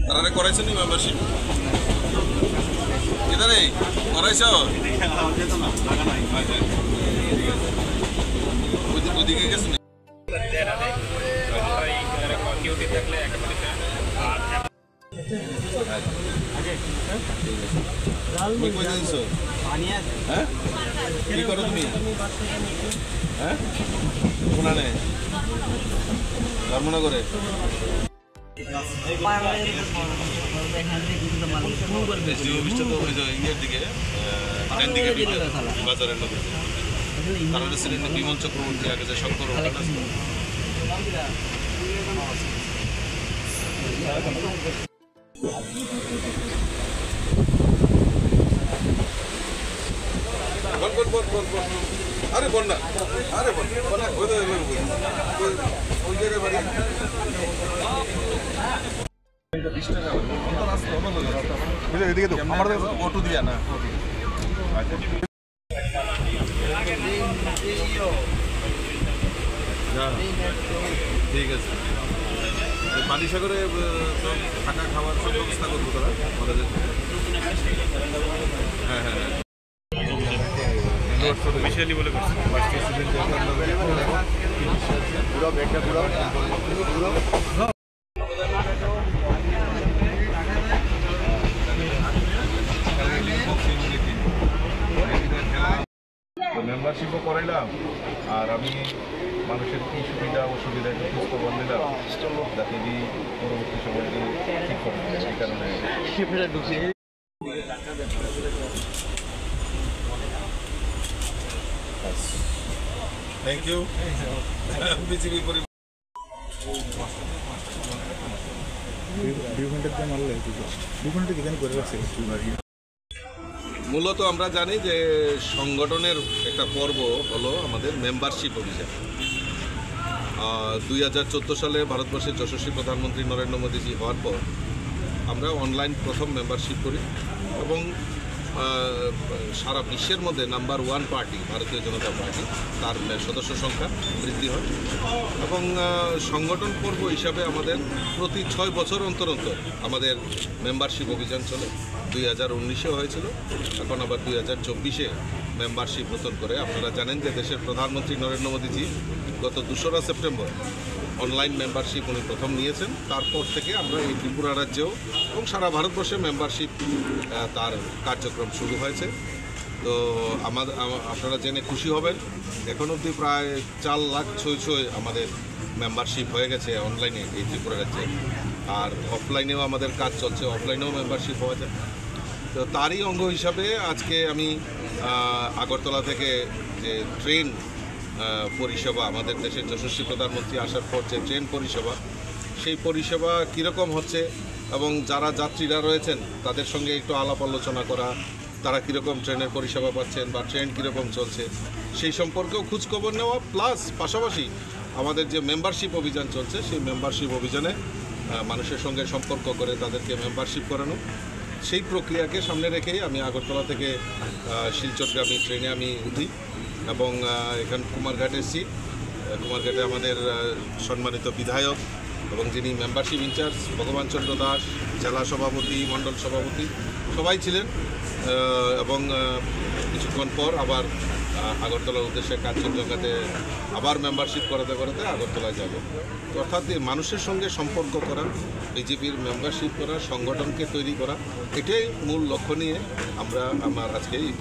তারা করাইছেন নি মেম্বারশিপ এখানে করাইছ ওইদিকে গেছেন হ্যাঁ কি করো তুমি হ্যাঁ কোনানে ধর্মনগরে ইয়ের দিকে বাজারের লোক তারা ছিলেন বিমল চক্রবর্তী আগে যে শঙ্কর আরে বন্যা আরে বন্যা ওই জায়গায় বাড়ি 20 টাকা এদিকে তো আমাদের অটো দিয়া না ঠিক আছে পানিসাগরে থাকা খাওয়ার সব ব্যবস্থা করবো তারা কলেজের হ্যাঁ হ্যাঁ বিশালী বলে মেম্বারশিপও করাইলাম আর আমি মানুষের কী সুবিধা অসুবিধা একটু খোঁজখবর নিলাম যাতে পরবর্তী সময় ঠিক করে সেই কারণে থ্যাংক ইউ বিজেপি মূলত আমরা জানি যে সংগঠনের একটা পর্ব হলো আমাদের মেম্বারশিপ অভিযান 2014 সালে ভারতবর্ষের যশস্বী প্রধানমন্ত্রী নরেন্দ্র মোদীজি হওয়ার পর আমরা অনলাইন প্রথম মেম্বারশিপ করি এবং সারা বিশ্বের মধ্যে নাম্বার 1 পার্টি ভারতীয় জনতা পার্টি তার সদস্য সংখ্যা বৃদ্ধি হয় এবং সংগঠন পর্ব হিসাবে আমাদের প্রতি 6 বছর অন্তর অন্তর আমাদের মেম্বারশিপ অভিযান চলে 2019-এ হয়েছিল এখন আবার 2024-এ মেম্বারশিপ নতুন করে আপনারা জানেন যে দেশের প্রধানমন্ত্রী নরেন্দ্র মোদীজি গত 2রা সেপ্টেম্বর অনলাইন মেম্বারশিপ উনি প্রথম নিয়েছেন তারপর থেকে আমরা এই ত্রিপুরা রাজ্যেও এবং সারা ভারতবর্ষে মেম্বারশিপ তার কার্যক্রম শুরু হয়েছে তো আপনারা জেনে খুশি হবেন এখন অবধি প্রায় 4 লাখ ছয় আমাদের মেম্বারশিপ হয়ে গেছে অনলাইনে এই ত্রিপুরা রাজ্যে আর অফলাইনেও আমাদের কাজ চলছে অফলাইনেও মেম্বারশিপ হওয়া যায় তো তারই অঙ্গ হিসাবে আজকে আমি আগরতলা থেকে যে ট্রেন পরিষেবা আমাদের দেশের যশস্বী প্রধানমন্ত্রী আসার পর যে ট্রেন পরিষেবা সেই পরিষেবা কীরকম হচ্ছে এবং যারা যাত্রীরা রয়েছেন তাদের সঙ্গে একটু আলাপ আলোচনা করা তারা কীরকম ট্রেনের পরিষেবা পাচ্ছেন বা ট্রেন কীরকম চলছে সেই সম্পর্কেও খোঁজখবর নেওয়া প্লাস পাশাপাশি আমাদের যে মেম্বারশিপ অভিযান চলছে সেই মেম্বারশিপ অভিযানে মানুষের সঙ্গে সম্পর্ক করে তাদেরকে মেম্বারশিপ করানো সেই প্রক্রিয়াকে সামনে রেখেই আমি আগরতলা থেকে শিলচরগামী ট্রেনে আমি উঠি এবং এখান কুমারঘাট এসেছি কুমারঘাটে আমাদের সম্মানিত বিধায়ক এবং যিনি মেম্বারশিপ ইনচার্জ ভগবান চন্দ্র দাস জেলা সভাপতি মণ্ডল সভাপতি সবাই ছিলেন এবং কিছুক্ষণ পর আবার আগরতলার উদ্দেশ্যে কাঞ্চনজঙ্ঘাতে আবার মেম্বারশিপ করাতে করাতে আগরতলায় যাব তো অর্থাৎ মানুষের সঙ্গে সম্পর্ক করা বিজেপির মেম্বারশিপ করা সংগঠনকে তৈরি করা এটাই মূল লক্ষ্য নিয়ে আমার আজকে এই